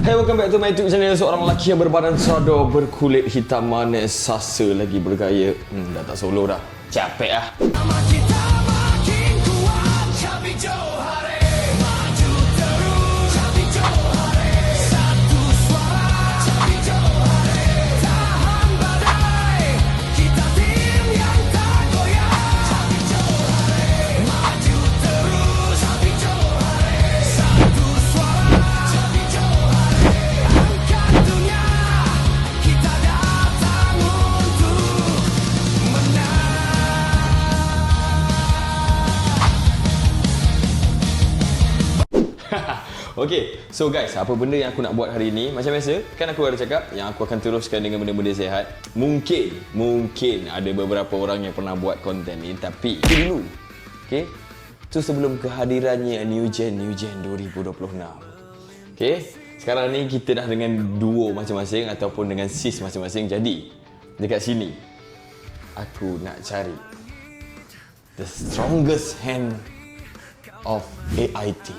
Hey, welcome back to my YouTube channel. Seorang lelaki yang berbadan sado, berkulit hitam manis, sasa lagi bergaya. Dah tak solo dah. Capek lah. Okay, so guys, apa benda yang aku nak buat hari ni? Macam biasa, kan aku ada cakap yang aku akan teruskan dengan benda-benda sihat. Mungkin ada beberapa orang yang pernah buat konten ni, tapi itu dulu. Okay, itu sebelum kehadirannya New Gen 2026. Okay, sekarang ni kita dah dengan duo masing-masing ataupun dengan sis masing-masing. Jadi, dekat sini aku nak cari the strongest hand of AI team.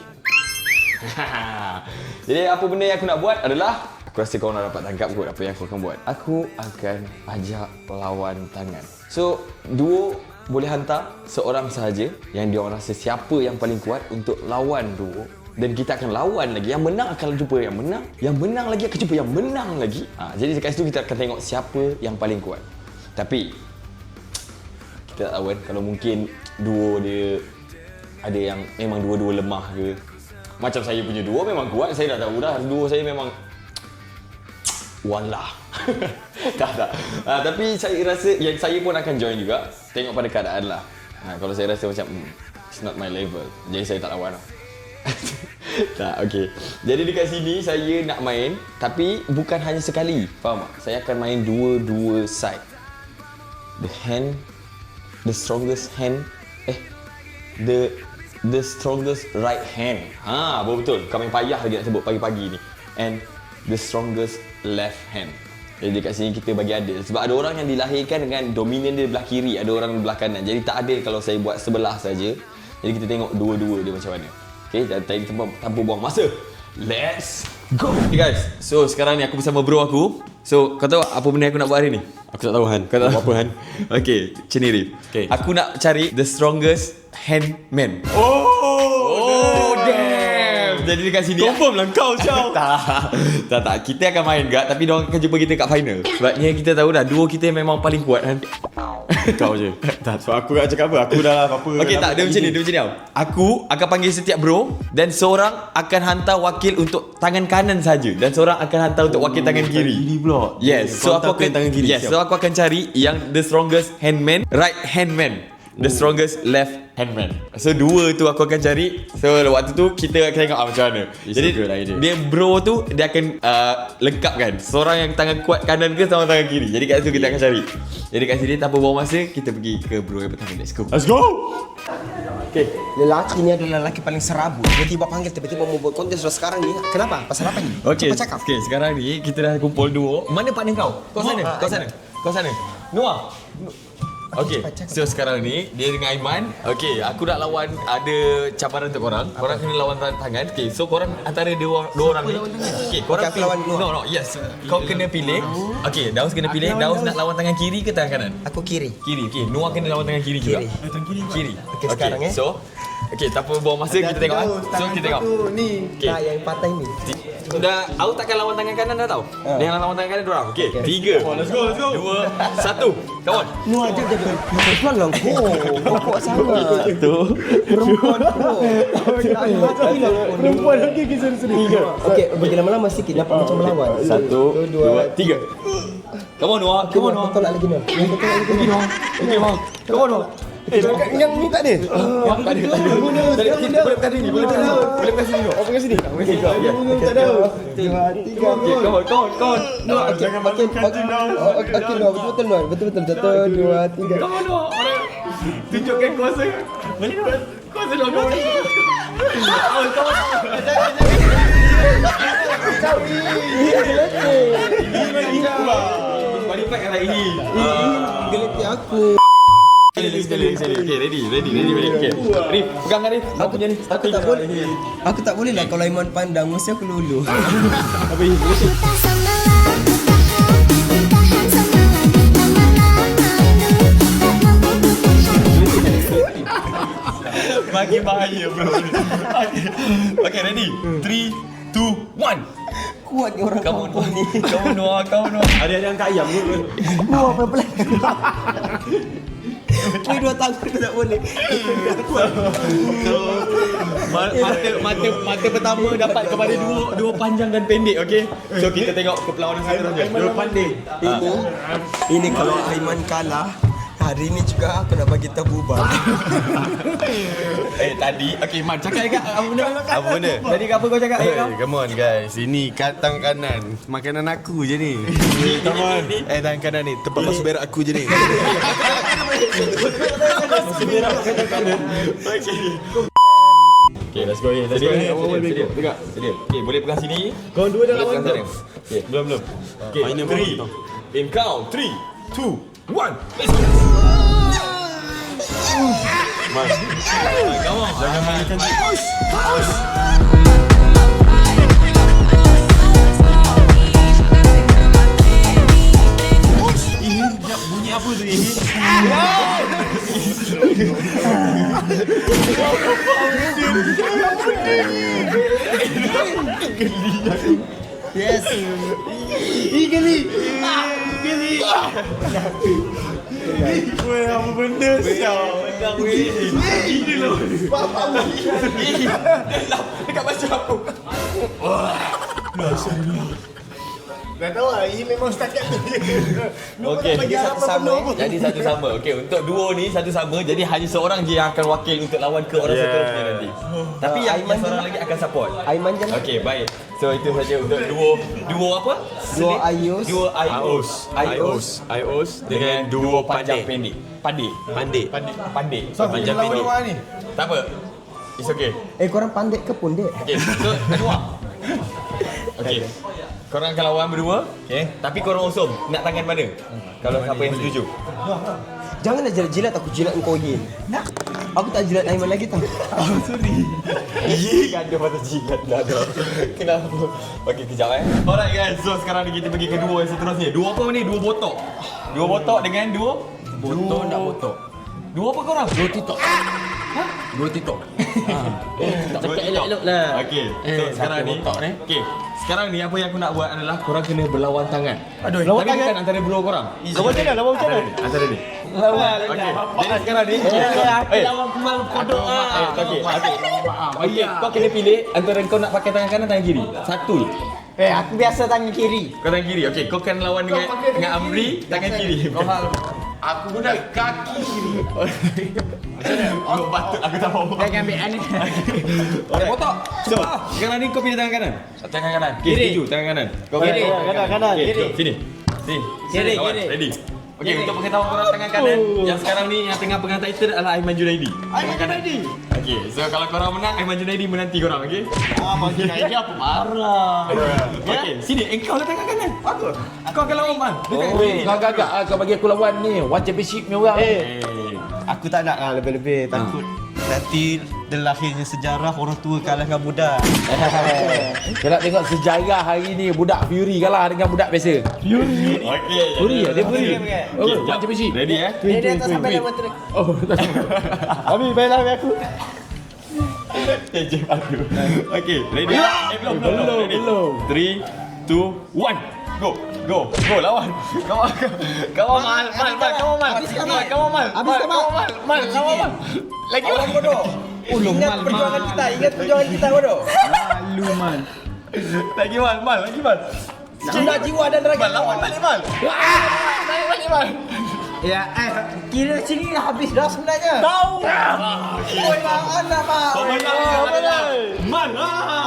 Jadi apa benda yang aku nak buat adalah, aku rasa korang dah dapat tangkap kot apa yang aku akan buat. Aku akan ajak lawan tangan. So, duo boleh hantar seorang sahaja yang dia orang rasa siapa yang paling kuat untuk lawan duo. Dan kita akan lawan lagi. Yang menang akan jumpa yang menang. Yang menang lagi akan jumpa yang menang lagi. Jadi dekat situ kita akan tengok siapa yang paling kuat. Tapi kita tak tahu kan, kalau mungkin duo dia ada yang memang dua-dua lemah ke. Macam saya punya duo memang kuat, saya dah tahu dah. Duo saya memang walah. tak. Tapi saya rasa yang saya pun akan join juga. Tengok pada keadaan lah. Kalau saya rasa macam it's not my level, jadi saya tak lawan lah. Tak, okay. Jadi dekat sini saya nak main, tapi bukan hanya sekali. Faham tak? Saya akan main dua-dua side. The strongest hand, the strongest right hand. Betul. Kami payah lagi nak sebut pagi-pagi ni. And the strongest left hand. Jadi dekat sini kita bagi adil. Sebab ada orang yang dilahirkan dengan dominan dia belah kiri, ada orang belah kanan. Jadi tak adil kalau saya buat sebelah saja. Jadi kita tengok dua-dua dia macam mana. Okay, jadi tanpa buang masa, let's go. Okay guys, so sekarang ni aku bersama bro aku. So kau tahu apa benda aku nak buat hari ni? Aku tak tahu Han. Kau tak tahu apa Han? Okay, macam ni Rif. Okay. Aku nak cari the strongest handman. Oh damn. Jadi dekat sini Confirm lah kau Syau. tak. Kita akan main gak, tapi diorang akan jumpa kita kat final. Sebabnya kita tahu dah duo kita memang paling kuat kan. Kau je. Tak, so aku nak cakap apa? Aku dah apa. Okay, tak, dia macam ni tau. Aku akan panggil setiap bro dan seorang akan hantar wakil untuk tangan kanan saja dan seorang akan hantar untuk wakil tangan kiri. Kiri pula. Yes, so aku akan tangan kiri. Yes, so aku akan cari yang the strongest handman, right handman, the strongest left handman. So dua tu aku akan cari. So waktu tu kita akan tengok macam mana. Jadi dia bro tu dia akan lengkapkan seorang yang tangan kuat kanan ke sama tangan kiri. Jadi kat situ kita akan cari. Jadi kat sini tanpa buang masa, kita pergi ke bro yang pertama. Let's go. Okay, lelaki ni adalah lelaki paling serabut. Tiba-tiba panggil, tiba-tiba mau buat konten sudah sekarang ni. Kenapa? Pasal apa ni? Okay, Cepat cakap. okay, sekarang ni kita dah kumpul duo. Mana partner kau? Kau sana. Noah. Okay, so sekarang ni dia dengan Aiman. Okay, aku nak lawan, ada cabaran untuk korang. Korang kena lawan tangan. Okay, so korang antara dua orang ni. Okay, korang aku lawan Noah. No, yes. Kau kena pilih. Okay, Daus kena pilih. Daus nak lawan tangan kiri ke tangan kanan? Aku kiri. Kiri. Okay, Noah kena lawan tangan kiri juga. Kiri. Okay, sekarang So, okay, tanpa buang masa kita tengok. So, kita tengok. Ni, Okay. yang patah ini. Dah, aku takkan lawan tangan kanan dah tau. Dia yang lawan tangan kanan dua orang. Okay, 3. Let's go. 2, 1. Come on. Noah, jap. Perempuan lah kau. Kau kuat sangat. Perempuan kau. Perempuan lagi kisah sendiri. Okay, bagi lama-lama sikit. Nampak macam melawan. 1, 2, 3. Come on, Noah. Kau tolak lagi Noah. Okay, Noah. Come on, Noah. Yang ni tak ada. Tak ada. Boleh bukan sini. Boleh bukan sini. Oh, pergi sini. Tak ada. 2, 3. Okay, come on. Noah, jangan makin okey Noah, betul Noah. Betul. 1, 2, 3. Come on, Noah. Tunjukkan kuasa. Kuasa Noah. Body pack lah ini. Geletik aku. Sekali. Okay, ready. Okay. Rif, pegang kan Rif. Aku punya ni. Aku tak boleh. Aku tak boleh lah kalau Aiman pandang, mesti aku lulu. Apa ini? Makin bahaya bro. Okay, ready? 3, 2, 1. Kuat ni orang kampung ni. Kamu Noah. Ada angkat ayam ke? Wah, pelan-pelan. Weh, 2 tahun aku tak boleh. Mata pertama dapat kepada dua panjang dan pendek, okey? So kita tengok perlawanan seterusnya. Dua pandai. Ini kalau Aiman kalah, hari ni juga aku nak bagi tabuban. Tadi, okey Man, cakap dekat apa benda? Apa benda? Tadi apa kau cakap? Come on guys, ini tangan kanan. Makanan aku je ni. Come on. Tangan kanan ni, tempat basuh berak aku je ni. Okay, let's go here. Sedia. Okay, boleh pegang sini. Kau dua dah lawan sana. Okay, belum. Okay, Final 3. In count 3, 2, 1. Let's go. Man. Come on. Jangan mainkan push. bunyi apa tu ni? Yes. Geli. Weh, apa benda sial? Ini loh. Dekat baju aku. Dah tahu lah, ini memang setakat tu. Okey, jadi satu sama. Okey, untuk duo ni satu sama. Jadi hanya seorang je yang akan wakil untuk lawan ke orang seterusnya nanti. Tapi yang seorang lagi akan support. Aiman je lah. Okey, baik. So itu saja untuk duo apa? Duo Ayos. Duo Ayos dengan duo panjang pendek. Pandai. So, Panjang lawan pendek. luar ni. Tak apa. It's okay. Korang pandek ke pondek? Okey, so kedua. Okey. Korang akan lawan berdua. Okey. Tapi korang usum nak tangan mana? Kalau siapa yang setuju. Janganlah jilat aku, jilat kau ye. Aku tak jilat Aiman lagi tau. Ada mata jilat dah dah. Kenapa? Okey, kejap Alright guys, so sekarang ni kita pergi ke duo yang seterusnya. Duo apa ni? Duo botok. Duo botok dengan duo Botok tak botok. Duo apa korang? Dua titok. Dua titok. Cakap elok-elok lah. Okey. So sekarang ni botok ni. Okey. Sekarang ni apa yang aku nak buat adalah korang kena berlawan tangan. Aduh, Lawan tangan bukan antara bro korang. Lawan macam mana? Lawan macam mana? Antara ni. Lawan. Okey. Jadi sekarang ni Aku lawan pemal kodok ah. Okey. Okey, kau kena pilih antara kau nak pakai tangan kanan tangan kiri. Satu je. Aku biasa tangan kiri. Kau tangan kiri. Okey, kau akan lawan dengan Amri tangan kiri. Aku guna kaki kiri. Kau patut aku tak mau. Jangan ambil aneh. Alright. Botok. So, sekarang ni kau pilih tangan kanan. Tangan kanan. Okey, setuju tangan kanan. Kau Kiri. Kanan. Okey, jom, sini. Kiri, Kawan, kiri. ready. Okey, untuk pengetahuan korang tangan kanan, yang sekarang ni yang tengah pegang title adalah Aiman Junaidi. Aiman Junaidi. Okey, so kalau korang menang, Aiman Junaidi menanti korang, okey? Abang Junaidi apa marah? Okey, sini, engkau lah tangan kanan. Aku. Kau akan lawan Man. Kau gagak ah, kau bagi aku lawan ni. One championship ni orang. Aku tak nak lebih-lebih. Takut nanti lahirnya sejarah orang tua kalah dengan budak. Kau nak tengok sejarah hari ni budak Fury kalah dengan budak biasa. Okey. Fury ya, dia Fury. Oh, Okey, one championship. ready Dia tak sampai dalam motor. Oh, tak Abi baiklah aku. Jom aku. Okey, ready? Belum. 3, 2, 1. Go, lawan. Kawan Mal. Lagi orang bodoh. Ingat perjuangan kita bodoh. malu man. Lagi Mal. Cinta jiwa dan raga. Mal, lawan balik Mal. Balik Mal. Ya, kira sini dah habis dah sebenarnya. Tahu. Oi, anak mak. Man.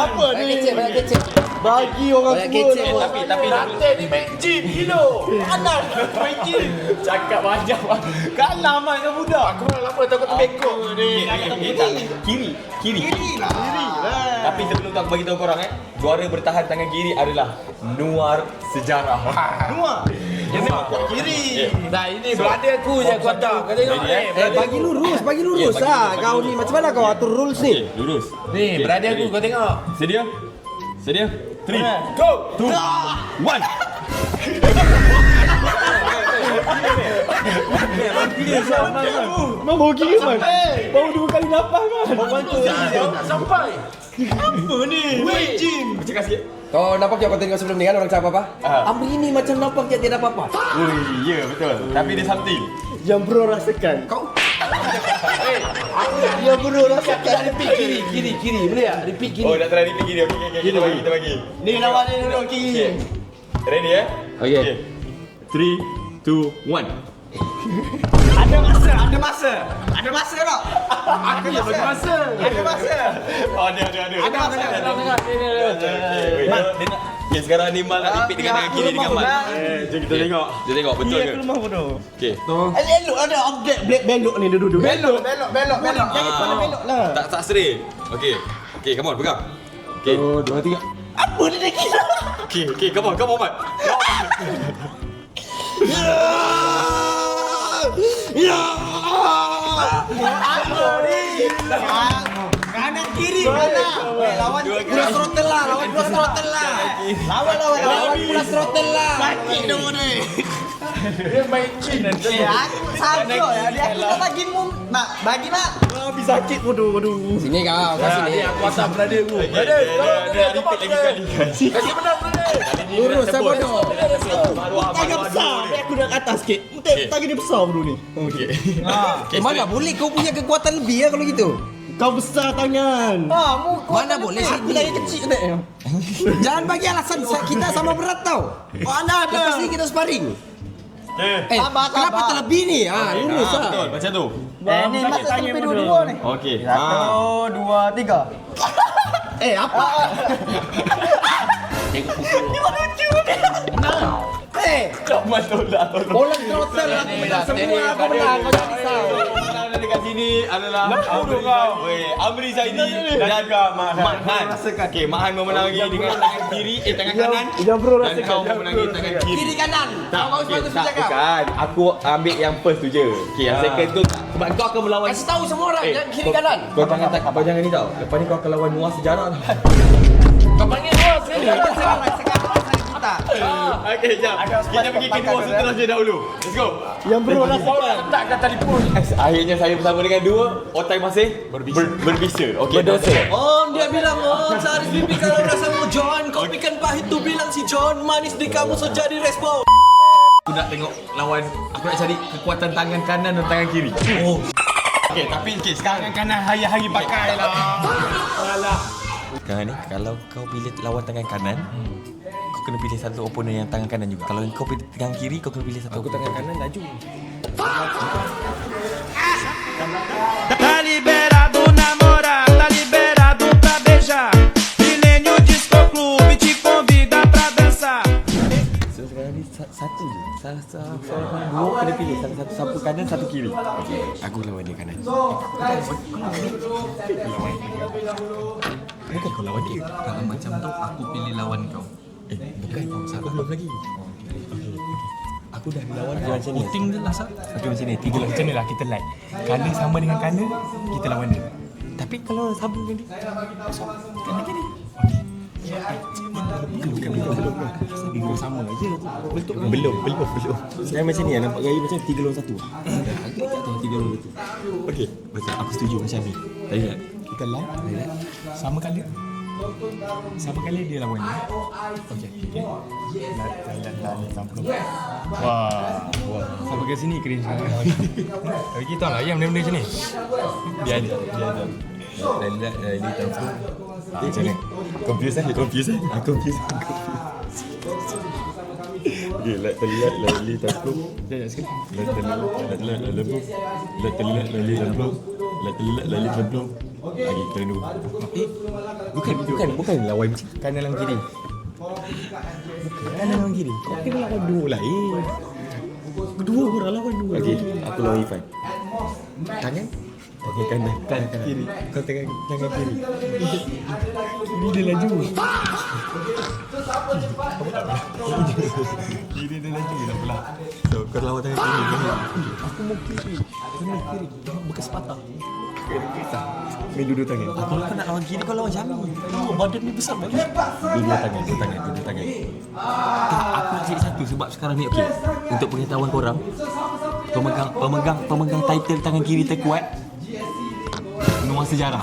Apa ni? Kecil. Bagi orang tua. Tapi Nanti ni main gym kilo. Anak. Main gym. cakap banyak. Kalah Man dengan budak. Aku dah lama takut terbengkok ni. Kiri. Tapi sebelum tu aku bagi tahu korang juara bertahan tangan kiri adalah Nuar Sejarah. Dia memang kuat kiri. Nah ini berada aku je kuat tak. Kau tengok ni. Bagi lurus Kau ni macam mana kau atur rules ni? Lurus. Ni berada aku kau tengok. Sedia? 3, Go. 2, 1. Mau bawa kiri man. Bawa 2 kali napas man. Sampai. Apa ni? Wei Jin. Cakap sikit. Kau nampak yang kau tengok sebelum ni kan orang cakap apa? Amri ni macam nampak dia tidak apa-apa. Ui, ya betul. Tapi dia something. Yang bro rasakan. Kau yang bro rasakan. Repeat kiri. Boleh tak? Repeat kiri. Oh, nak try repeat kiri. Okey. Kita bagi. Ni lawan dia dulu kiri. Ready Okey. 3, 2, 1. Ada masa tak? Aku yang bagi masa. Ada masa. Oh, ada. Ada masa. Tengok. Dia nak. Okay, sekarang Nimal nak repeat dengan tangan kiri dengan Mat. Jom kita tengok. Dia tengok betul ke? Lemah bodoh. Okey. Elok ada update belok ni duduk. Belok. Jangan kepala belok lah. Tak straight. Okey, come on, pegang. Okey. 1, 2, 3. Apa ni dia kira? Okey, come on, Mat. Kanan kiri mana? Lawan pulas throttle lah. Lawan pulas throttle lah. Sakit dong ni. Dia main chin nanti. Sakit ya. Dia kita bagi bagi nak. Habis sakit bodoh. Sini kau, kau sini. Ni aku atas berada aku. Berada. Repeat lagi kali. Kasih menang berada. Lurus saya bodoh. Tangan besar. Aku dah kat atas sikit. Tangan dia besar bodoh ni. Okey. Mana boleh kau punya kekuatan lebih ya kalau gitu. Kau besar tangan. Mana boleh sini. Tangan kecil ni. Jangan bagi alasan kita sama berat tau. Mana ada. Lepas ni kita sparring. Kenapa terlebih ni? Lurus lah. Betul, macam tu. Ni masa terlebih dua-dua ni. Okey. 1, 2, 3. Apa? Bola throttle aku menang semua. Aku menang. Kau jangan risau. Menang dekat sini adalah Amri Zaidi dan Mahan. Okey, Mahan memenangi dengan tangan kiri, tangan kanan. Dan kau memenangi tangan kiri. Kiri kanan. Kau bagus bercakap. Bukan, aku ambil yang first tu je. Okey, yang second tu sebab kau akan melawan. Kasih tahu semua orang yang kiri kanan. Kau jangan ni tau. Lepas ni kau akan lawan Noah sejarah tau. Kau panggil Noah sekali. Okey, jap. Kita pergi ke dua seterus je dahulu. Let's go. Yang bro rasakan. Takkan telefon. Akhirnya saya bersama dengan dua otai masih berbisa. Okey, berdosa. Dia bilang, cari bibi kalau rasa mau John. Kopi kan pahit tu bilang si John. Manis di kamu sejadi respon. Aku nak tengok lawan. Aku nak cari kekuatan tangan kanan dan tangan kiri. Okey, tapi sekarang kanan hari-hari pakai lah. Alah. Sekarang ni kalau kau pilih lawan tangan kanan, kau kena pilih satu opponent yang tangan kanan juga. Kalau kau pilih tangan kiri, kau kena pilih satu. Aku tangan kanan laju. Tá liberado namorar, tá liberado pra beijar. Milênio Disco Clube te convida pra dançar. So sekarang ni satu je. Salah seorang dua kena pilih salah satu, satu kanan, satu kiri. Okey, aku lawan dia kanan. Bukan kau lawan dia. Kalau macam tu aku pilih lawan kau. Bukan, aku belum lagi. Okey. Aku dah lawan dia macam ni. Puting je lah Sat. Okey, macam ni. Tiga Macam ni lah kita like. Kanan sama dengan kanan, kita lawan dia. Tapi kalau sambung dengan dia, Kanan kiri. belum sama je. Belum. Sekarang macam ni lah, nampak gaya macam 3 lawan 1. Aku tak tahu 3 lawan 1. Okey, betul. Aku setuju macam ni. Tadi tak? Kita like. Sama kali. Sama kali dia lawan dia. Okey. Lah ni sampul. Wah. Sampai ke sini keren sangat. Bagi kita lah yang benda-benda macam ni. Biar dia. Dah tahu. Macam ni. Confused. Okay, let terlihat lali takluk. Sekejap sikit. Let terlihat lali takluk. Lagi kena dulu. Bukan lawan Kanan lawan kiri. kanan lawan kiri. Kau kena lawan dua lain. Kedua orang lawan dua. Okey, aku lawan Irfan. Tangan? Okey, kanan kiri. Kau tangan kiri. Ni dia laju. Kiri dia laju lah pula. So, kau lawan tangan kiri. Aku mau kiri. Bekas patah. Ni dua tangan. Kalau kau nak lawan kiri, kau lawan Syami. Badan ni besar banget. Dua tangan. Aku nak cari satu sebab sekarang ni okey. Untuk pengetahuan korang, pemegang title tangan kiri terkuat menguas sejarah.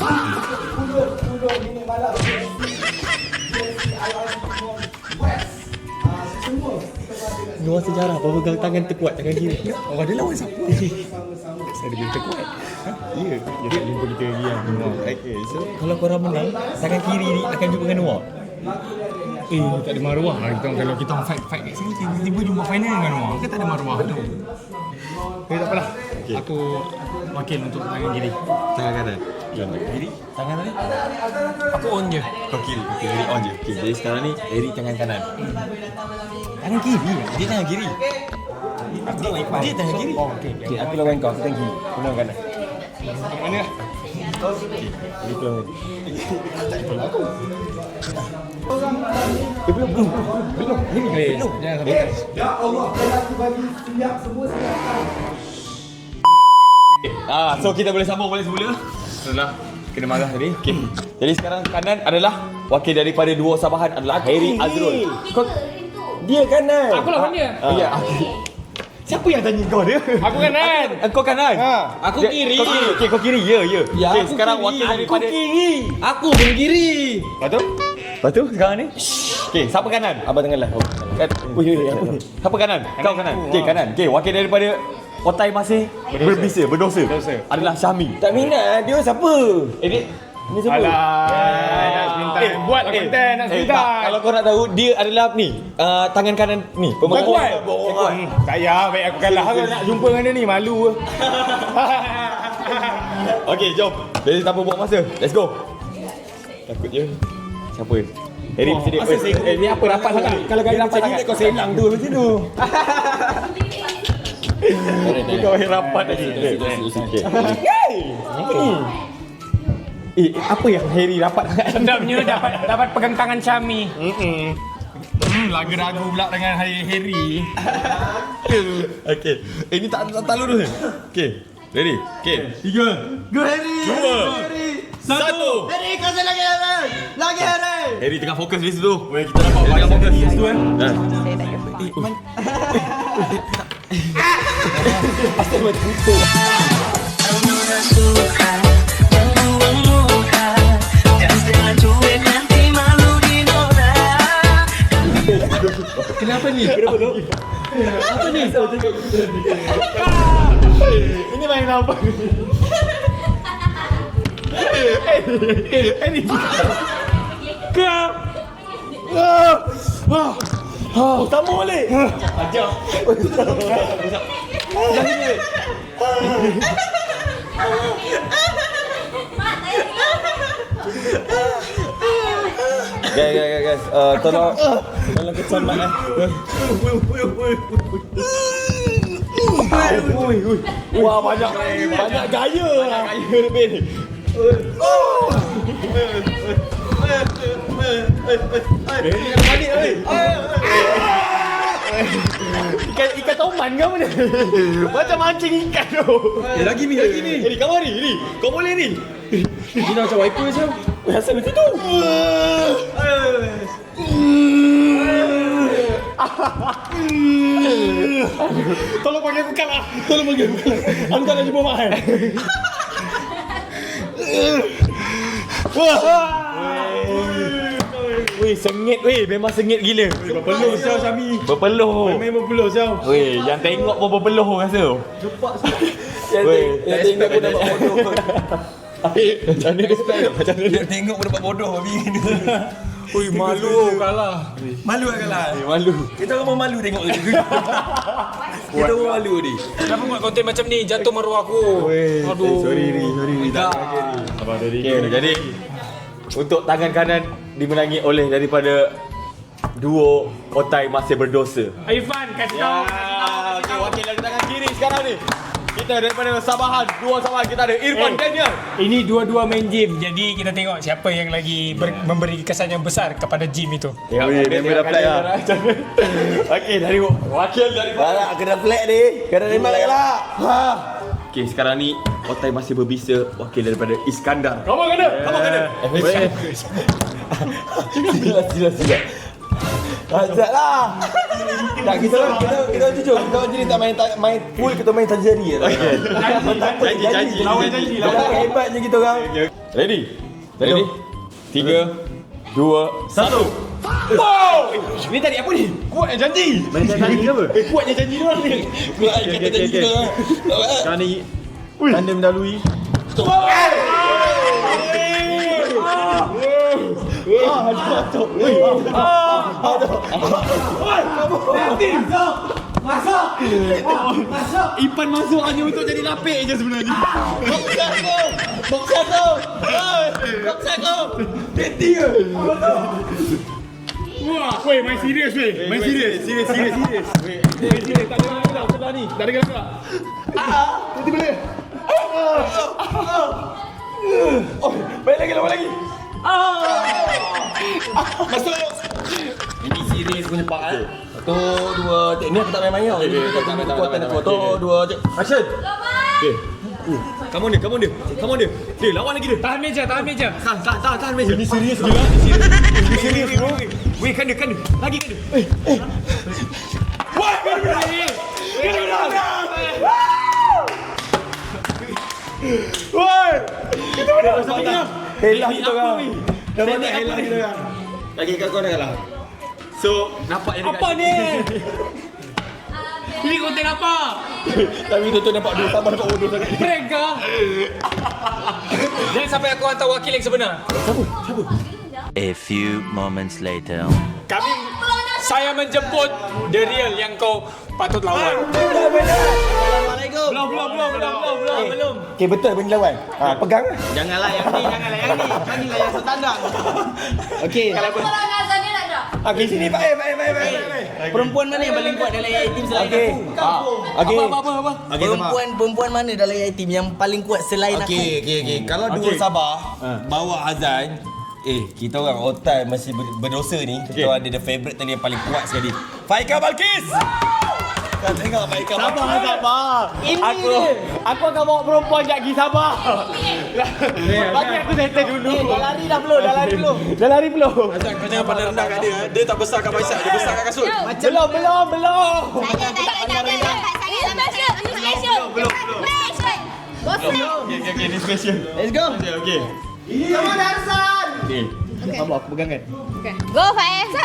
Menguas sejarah pemegang tangan terkuat tangan kiri. Orang dia lawan siapa? Saya dia terkuat. Ya, dia tak jumpa kita lagi yang Noah. Okay, so Kalau korang menang, tangan kiri ni akan jumpa dengan Noah. tak ada maruah. Kalau kita orang fight kat sini, tiba-tiba jumpa final dengan Noah. Kan tak ada maruah tu. Okay, tak apalah. Okay. Aku wakil untuk tangan kiri. Tangan kanan. Kiri, tangan mana? Aku on je. Kau kiri. Okay, Eric on je. Okay, jadi sekarang ni Eric tangan kanan. Tangan kiri? Dia tangan kiri. Dia tangan kiri. Oh, okay. Okay, aku lawan kau, aku tangan kiri. Kau lawan kanan. Mana lah? Jadi kau lawan. Belum. Jangan sampai kat. So kita boleh sambung balik semula. Itulah kena marah tadi. Okey. Jadi sekarang kanan adalah wakil daripada duo Sabahan adalah Harry Azrul. Kau Dia kanan. Aku lawan dia. ya. Siapa yang tanya kau dia? Aku kanan. Kau kanan. Aku kiri. Kau kiri. Okey, kau kiri. Ya. Okey, sekarang wakil daripada Aku pun kiri. Lepas tu sekarang ni. Okey, siapa kanan? Abang tengah lah. Siapa kanan? Kau kanan. Okey, kanan. Okey, wakil daripada Otai masih berdosa adalah Syami. Tak minat, dia siapa? Ini siapa? Alah. Nak minta buat konten nak minta. Kalau kau nak tahu dia adalah ni tangan kanan ni pemegang Kuat. Tak payah, baik aku kalah. Aku nak jumpa dengan dia ni, malu. Okey, jom. Jadi tanpa buang masa. Let's go. Takut je. Siapa? Harry mesti dia. Ni apa rapat sangat? Kalau kau rapat sangat kau senang tu macam tu. Kau rapat lagi. Apa yang Harry rapat sangat? Sedapnya dapat pegang tangan Syami. Lagu-lagu pula dengan Harry. Okey. Ini tak lurus ni. Okey. Ready? Okey. 3. Go Harry. 2. 1. Harry kau lagi Harry. Lagi Harry. Harry tengah fokus di situ. Weh, kita dapat banyak fokus di situ kan. Kenapa ni? Apa ni? Ini main apa? Ini. Tak boleh. Guys. Tolong kecambak Wah, banyak gaya lah. lebih ni. Ikan toman kau mana? Macam mancing ikan tu. Lagi ni. Ni kau mari ni. Kau boleh ni. Ini macam wiper je. Asal macam tu. Tolong bagi aku kalah. Aku tak nak jumpa mahal. Weh, sengit weh. Memang sengit gila. Berpeluh siau Syami. Berpeluh. Main berpeluh siau. Weh, yang tengok pun berpeluh rasa. Weh, Yang tengok pun dapat bodoh. macam ni dia. Yang tengok pun dapat bodoh babi. Ui, malu kalah. Malu kan kalah. Malu. Kita orang malu tengok ni. Kita orang malu ni. Kenapa buat konten macam ni? Jatuh maruah aku. Aduh. Sorry ni. Tak. Abang tadi. Okay, jadi untuk tangan kanan dimenangi oleh daripada duo Otai masih berdosa. Irfan, kasih tahu. Okay, wakil dari tangan kiri sekarang ni. kita daripada Sabahan. Dua Sabahan kita ada Irfan Daniel. Ini dua-dua main gym. Jadi kita tengok siapa yang lagi memberi kesan yang besar kepada gym itu. Tengok member dah play lah. Okey, dari wakil dari Barak kena flag ni. Kena terima lagi lah. Okey, sekarang ni Otai masih berbisa wakil daripada Iskandar. Kamu kena. Sila. Ajak lah. Tak kita jujur. Kita jadi tak main full, kita main tajari. Janji. Hebatnya kita orang. Ready? 3, 2, 1. Wow! Ni tadi apa ni? Kuat yang janji. Main tajari ke apa? Kuat yang janji doang ni. Kuat kata janji kita orang. Sekarang ni Anda mendalui. Ipan masuk hanya untuk jadi lapik je sebenarnya. Box satu. Wah, weh, main serius weh. Main serius. Serius. Tak ada gerak sebelah ni. Tak ada gerak. Nanti boleh. Baik lagi. Masuk. Ini serius punya part eh. 1, 2, 3. Ni aku tak main-main tau. Ini kita tunggu kekuatan aku. 1, 2, 3. Action. Okey. Come on dia. Dia lawan lagi dia. Tahan meja. Tahan meja. Ini serius gila. Ini serius bro. Weh, kan dia. Lagi kan dia. Wah, kena. Woi. Kita menang sampai menang. Helah kita orang. Dah mana helah kita orang. Lagi kat kau dah kalah. So, nampak yang Apa ni? Ini konten apa? Tapi tu nampak dia sama nampak bodoh sangat. Prank ke? Jangan sampai aku hantar wakil yang sebenar. A few moments later. Saya menjemput The Real yang kau patut lawan. Belum. Okey, betul benda lawan. Pegang lah. Janganlah yang ni. Bagilah yang standar. Okey. Orang Azan ni nak tak? Okey, sini baik. Perempuan mana yang paling kuat dalam AI team selain aku? Okey. Apa? Perempuan mana dalam AI team yang paling kuat selain aku? Okey. Kalau dua Sabah bawa Azan, kita orang otai masih berdosa ni. Kita ada the favourite tadi yang paling kuat sekali. Faika Balkis. Kau tengok Faika Balkis. Sabar. Aku akan bawa perempuan kat pergi Sabah. Bagi aku settle dulu. Dah lari belum? Dah lari belum? Azan, kau jangan pandang rendah kat dia. Dia tak besar kat Faisal, dia besar kat kasut. Belum. Okay, ni special. Let's go. Okay. Apa aku pegang kan? Go Faiz.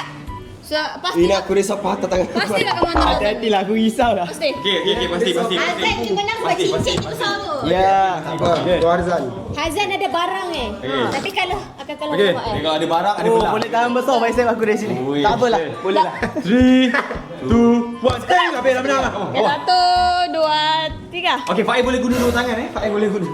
Pasti Ini aku risau patah tangan. Pasti nak kamu nak. Hati-hatilah, aku risau dah. Pasti. Okay, pasti. Azan tu menang sebab cincin tu besar tu. Ya. Tuan Azan. Hazan ada barang Tapi kalau akan kalau Okay, nampak kalau ada barang, ada belah. Boleh tahan besar Faisal aku dari sini. Ui. Tak apalah. Boleh lah. 3, 2, 1. Stay. Habis dah menang lah. 1, 2, 3. Okay, Faiz boleh guna dua tangan Faiz boleh guna.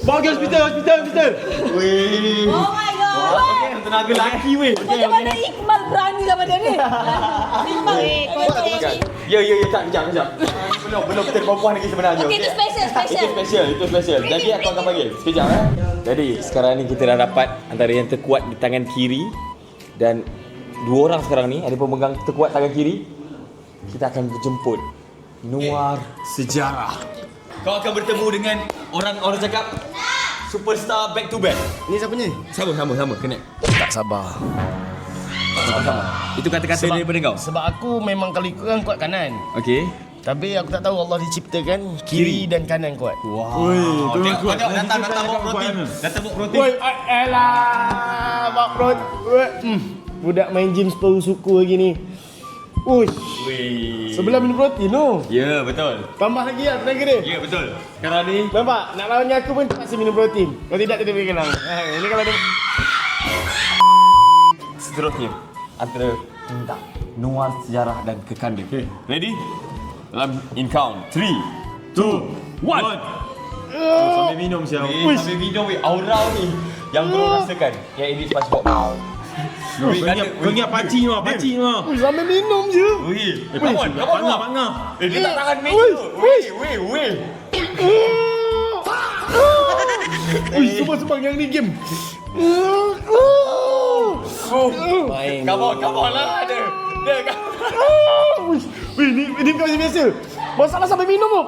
Bawa ke hospital. Weh. Oh my god. Tenaga lelaki weh. Macam mana Iqbal berani sama dia ni? Iqbal konten. Ya, kejap. Belum kita perempuan lagi sebenarnya. Okey, itu special. Itu special. Jadi aku akan panggil. Sekejap Jadi sekarang ni kita dah dapat antara yang terkuat di tangan kiri dan dua orang sekarang ni ada pemegang terkuat tangan kiri. Kita akan berjemput Nuar Sejarah. Kau akan bertemu dengan orang cakap superstar back to back. Ni siapa ni? Sama connect. Tak sabar. Itu kata-kata daripada kau. Sebab aku memang kalau ikut kan kuat kanan. Okey. Tapi aku tak tahu Allah diciptakan kiri dan kanan kuat. Wow. Tengok datang bawa protein. Woi, elah, mak protein. Budak main gym separuh suku lagi ni. Uish. Sebelah minum protein tu. Ya, betul. Tambah lagi lah tenaga dia. Ya, betul. Sekarang ni Nampak? Nak lawannya aku pun terpaksa minum protein. Kalau tidak, dia boleh kenang. Ini kalau dia... seterusnya antara Nuar Sejarah dan Kekanda. Ready? In count 3, 2, 1. Sambil minum siapa? Sambil minum aura ni yang kau rasakan. Yang edit SpongeBob. Kau ingat pakcik ni, pakcik ni. Sambil minum je. Come on. Pangah. Dia tak tangan meja. Weh. Semua yang ni game. Come on lah. Dia. Ini bukan macam biasa. Masalah sampai minum tu.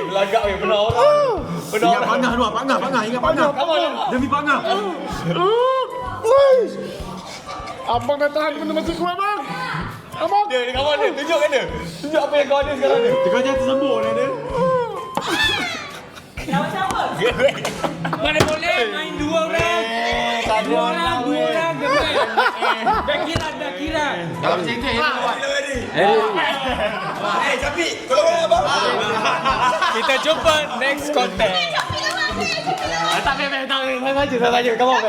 Belagak benar orang. Ingat pangah dua, pangah. Ingat pangah. Demi pangah. Abang dah tahan benda masih kuat bang. Abang. Dia kawan dia. Tunjukkan dia. Tunjuk apa yang kau ada sekarang ni. Kau jangan tersembur dia. Mana boleh main dua orang. Dua orang. Dah kira. Kalau macam tu Tapi tolong abang. kita jumpa next content. Tak saja. Come on.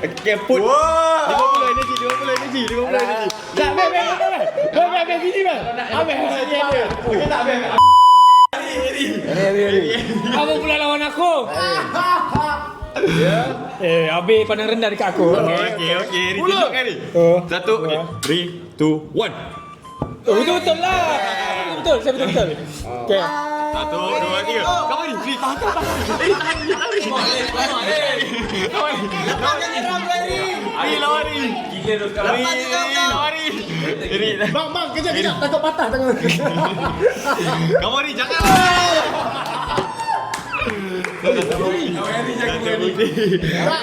Okay, put 50 energi. Tak, beb, sini beb. Abang, Kamu pula lawan aku. Habis pandang rendah dekat aku. Okay. Tunjukkan ni. 1, 3, 2, 1. Betul lah. Betul. Saya betul. Okay. 1, 2, 3. Kamu ni. Lari. Gila tu sekarang. Lari. Bang, kejap. Takut patah tangan. Kamu ni jangan.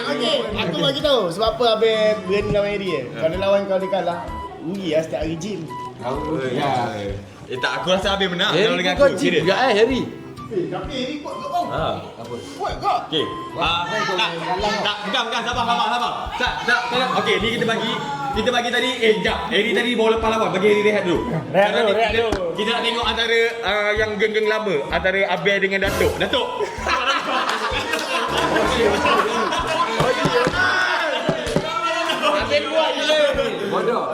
Okey, aku bagi tahu sebab apa Abang berani lawan Harry Kalau lawan kau dia kalah, rugi lah setiap hari gym. Tak, aku rasa Abang menang kalau dengan aku. Serius juga Harry. Tapi Harry kuat ke bang? Kuat ke? Okey. Bukan, sabar. Tak. Okey, ni kita bagi tadi, jap. Harry tadi bawa lepas lawan. Bagi Harry rehat dulu. Rehat dulu. Kita nak tengok antara yang geng-geng lama, antara Abel dengan Datuk. Abang kuat gila. Bodoh.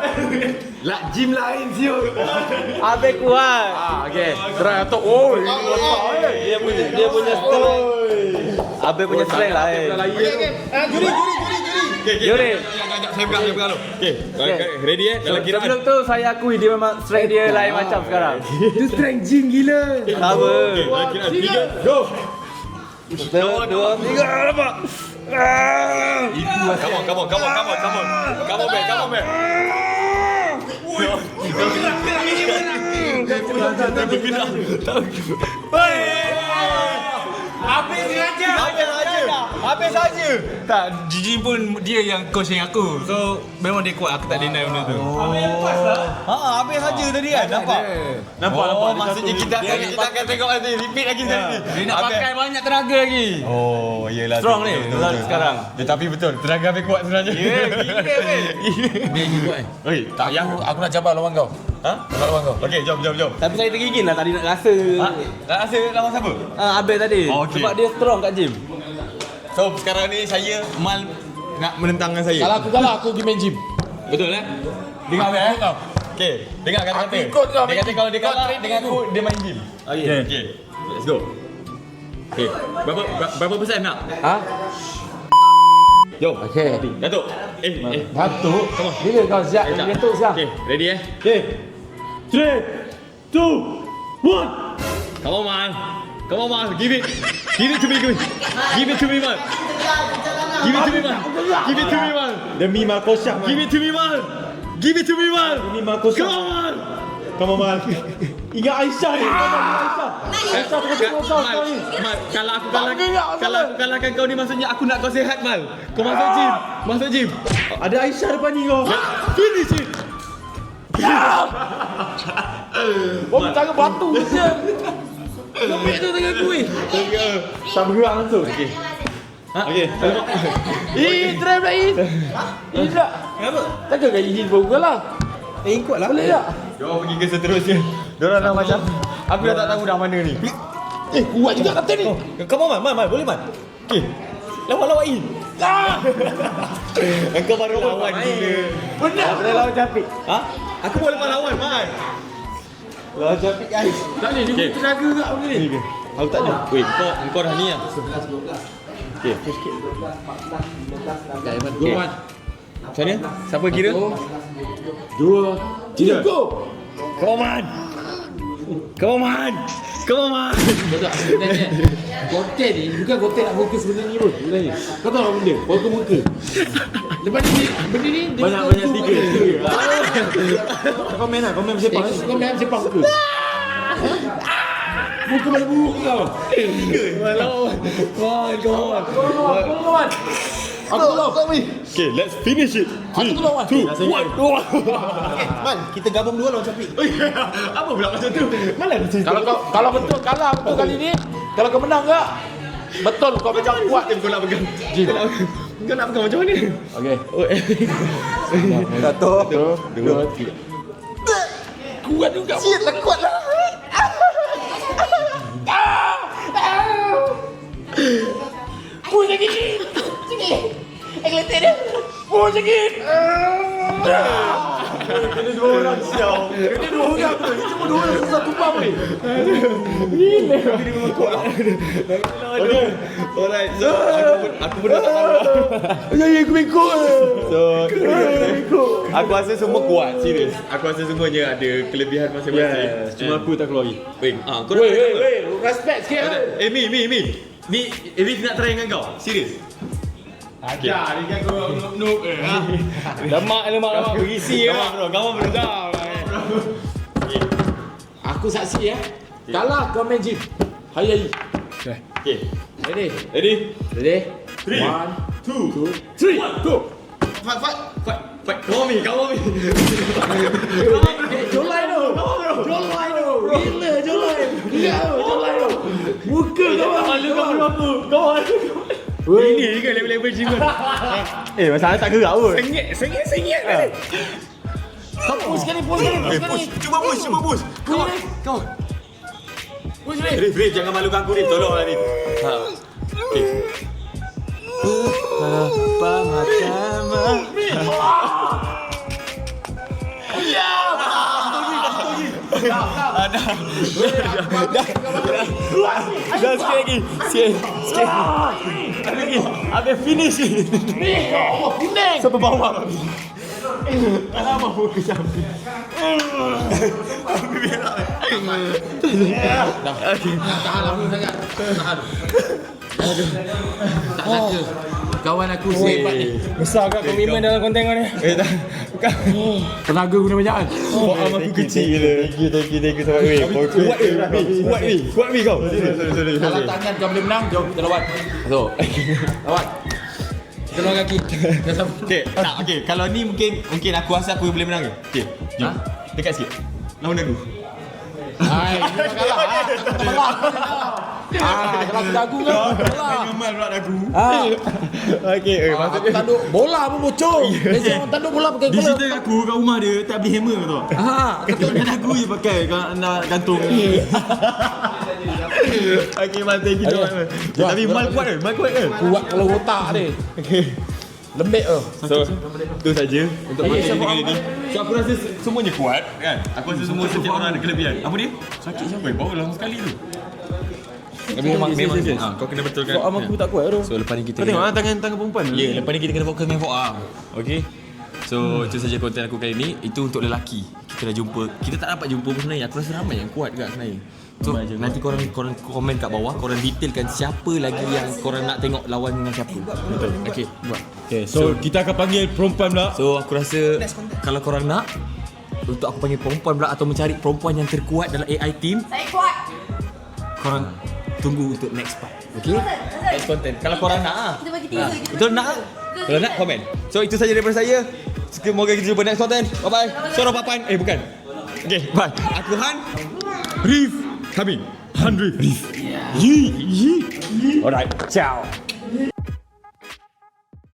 Lah gym lain siul. Abang kuat. Okey. Try Datuk. Oh, Dia punya strength. Abang punya strength lah. Juri. Saya pegang dulu. Okey. Ready dalam kiraan. Sebelum tu saya akui dia memang strength dia lain macam sekarang. Itu strength gym gila. Sama. Okey, dalam kiraan 3, go. 1, 2, 3 nampak. Come on, man. Habis saja. Tak, Gigi pun dia yang coaching aku. So memang dia kuat, aku tak deny benda tu. Habis saja tadi kan. Nampak. Maksudnya kita akan tengok nanti repeat lagi sekali ni. Dia nak pakai banyak tenaga lagi. Oh, iyalah. Strong ni sekarang. Tapi betul, tenaga Abang kuat sebenarnya. Dia kuat. Oi, tak yang Aku nak cabar lawan kau. nak lawan kau. Okey, jom. Tapi saya tergigit lah tadi nak rasa. Nak rasa lawan siapa? Abang tadi. Oh, okey. Sebab dia strong kat gym. So, sekarang ni saya Mal nak menentang dengan saya. Kalau aku kalah, aku pergi main gym. Betul Dengar Abang kau. Okey, dengar kata-kata. Aku ikut kau. Dia kata kalau dia kalah dengan aku, dia main gym. Okey. Let's go. Okey, berapa persen nak? Jom. Okey. Datuk. Datuk. Bila kau siap Datuk sekarang? Okey, ready Okay. 3, 2, 1. Come on, Mal. Give it to me, Mal. Demi Markosyah. Give it to me, Mal. Demi Markosyah. Come on, Mal. Ingat Aisyah ni. Aisyah tengok kau sekarang ni. Mal, kalau aku kalahkan kau ni maksudnya aku nak kau sihat, Mal. Kau masuk gym. Ada Aisyah depan ni kau. Finish it. Kau bercara batu je. Lembik tu tangan aku ni. Tak bergerak langsung. Okey. Try pula In. Tak. Kenapa? Takkan kau izin pun lah. Ikut lah. Boleh tak? Diorang pergi ke seterusnya. Diorang dah macam aku dah tak tahu dah mana ni. Kuat juga kata ni. Come on, Mal. Boleh, Mal. Okey. Lawan In. Engkau baru lawan gila. Benar. Boleh lawan Capik. Ha? Aku boleh lawan, Man. Lawan Capik guys. Tak boleh, dia tenaga kat benda ni. Aku tak ada. Weh, engkau dah ni lah. Okey. Go on. Macam mana? Siapa kira? 2, 3, go. Come on. Come on. Come on. Betul sebenarnya. Konten ni bukan konten nak fokus benda ni pun sebenarnya. Kau tahu apa benda? Fokus muka. Lepas ni benda ni dia Banyak stiker. komen sepang. Komen sepang muka. Muka mana buruk kau? Lawan. Aku lawan. Okay, let's finish it. Aku lawan. 2, 1. Man, kita gabung dua lawan Capik. Apa pula macam tu? Mana ada cerita? Kalau betul kalah betul kali ni, kalau kau menang enggak? Betul kau macam kuat. Kau nak pegang. Kau nak pegang macam mana? Okey. 1, 2, 3. Kuat juga. Siatlah kuatlah. Pun sakit. Ekletik dia. Pun sakit. Kena 2 orang siau. Kena 2 orang tu. Cuma 2 orang susah tumpah boleh. Gila. Okay. Alright. So, aku pun dah tak tahu. Ya, aku ikut. So, aku rasa semua kuat, serius. Aku rasa semuanya ada kelebihan masing-masing. Cuma aku tak keluar lagi. Weh, kau dah Weh, respect sikit. Mi. Ni Elif nak try dengan kau. Serius. Ajar ni kan kau noob Lemak berisi Gambar bro. Aku saksi ya. Kalah kau main gym. Hai. Okay. Ready? Ready? 3, 2, 3, go. Fight. Come on me. Jolai tu. Gila jolai tu. Muka kau malu kau berapa? Kau Ini kan level-level gym kan. Masalah tak gerak pun. Sengit Kau push sekali. Cuba push. Kau. Push ni. Rif, jangan malukan aku Rif. Tolonglah Rif. Okay. Apa macam Dah sikit lagi. Habis finish ni. Sampai bawah. Alamak muka sampai. Tahan lama sangat. Tahan. Tak sangka kawan aku sehebat ni. Besar kat komitmen dalam konten kau ni. Tenaga guna banyak kan. Faham aku kecil gila. Thank you sangat weh. Kuat weh kau. Sorry. Kalau tangan kau boleh menang, jom kita lawan. So, lawan. Kita lawan kaki. Okay. Kalau ni mungkin aku rasa aku boleh menang ke? Okay, jom. Dekat sikit. Lawan aku. Hai, kalah. Kalau aku kau. Nyaman pula aku. Okey, maksudnya tanduk bola pun bocor. Biasa orang tanduk bola pakai bola. Digital aku kat rumah dia tak beli hammer tu. Dan aku je pakai kalau nak gantung. Okey, thank you man. Tapi mal kuat ke? Kuat kalau otak dia. Okey. Lembek tu. So, itu saja untuk materi kali ni. So, aku rasa semuanya kuat kan? Aku rasa semua setiap orang ada kelebihan. Apa dia? Sakit siapa? Bawa lama sekali tu. Memang kau kena betulkan. Forearm aku tak kuat tu. So lepas ni kita Kau tengok tangan perempuan. Ya, lepas ni kita kena fokus main forearm. Okey. So itu saja konten aku kali ni. Itu untuk lelaki. Kita dah jumpa. Kita tak dapat jumpa pun sebenarnya. Aku rasa ramai yang kuat kat sebenarnya. So nanti korang komen kat bawah. Korang detailkan siapa lagi yang korang nak tengok lawan dengan siapa. Betul. Okey, buat. Okay, so kita akan panggil perempuan pula. So aku rasa kalau korang nak untuk aku panggil perempuan pula atau mencari perempuan yang terkuat dalam AI team, Saya kuat. korang tunggu untuk next part. Okey? Next content. Kalau korang nak Kita bagi teaser. betul nak? Kalau nak komen. So itu saja daripada saya. Semoga kita jumpa next content. Bye bye. Suara papan. Bukan. Okay, bye. Aku Han. Rif. Coming. Han Rif. Yi. Alright. Ciao.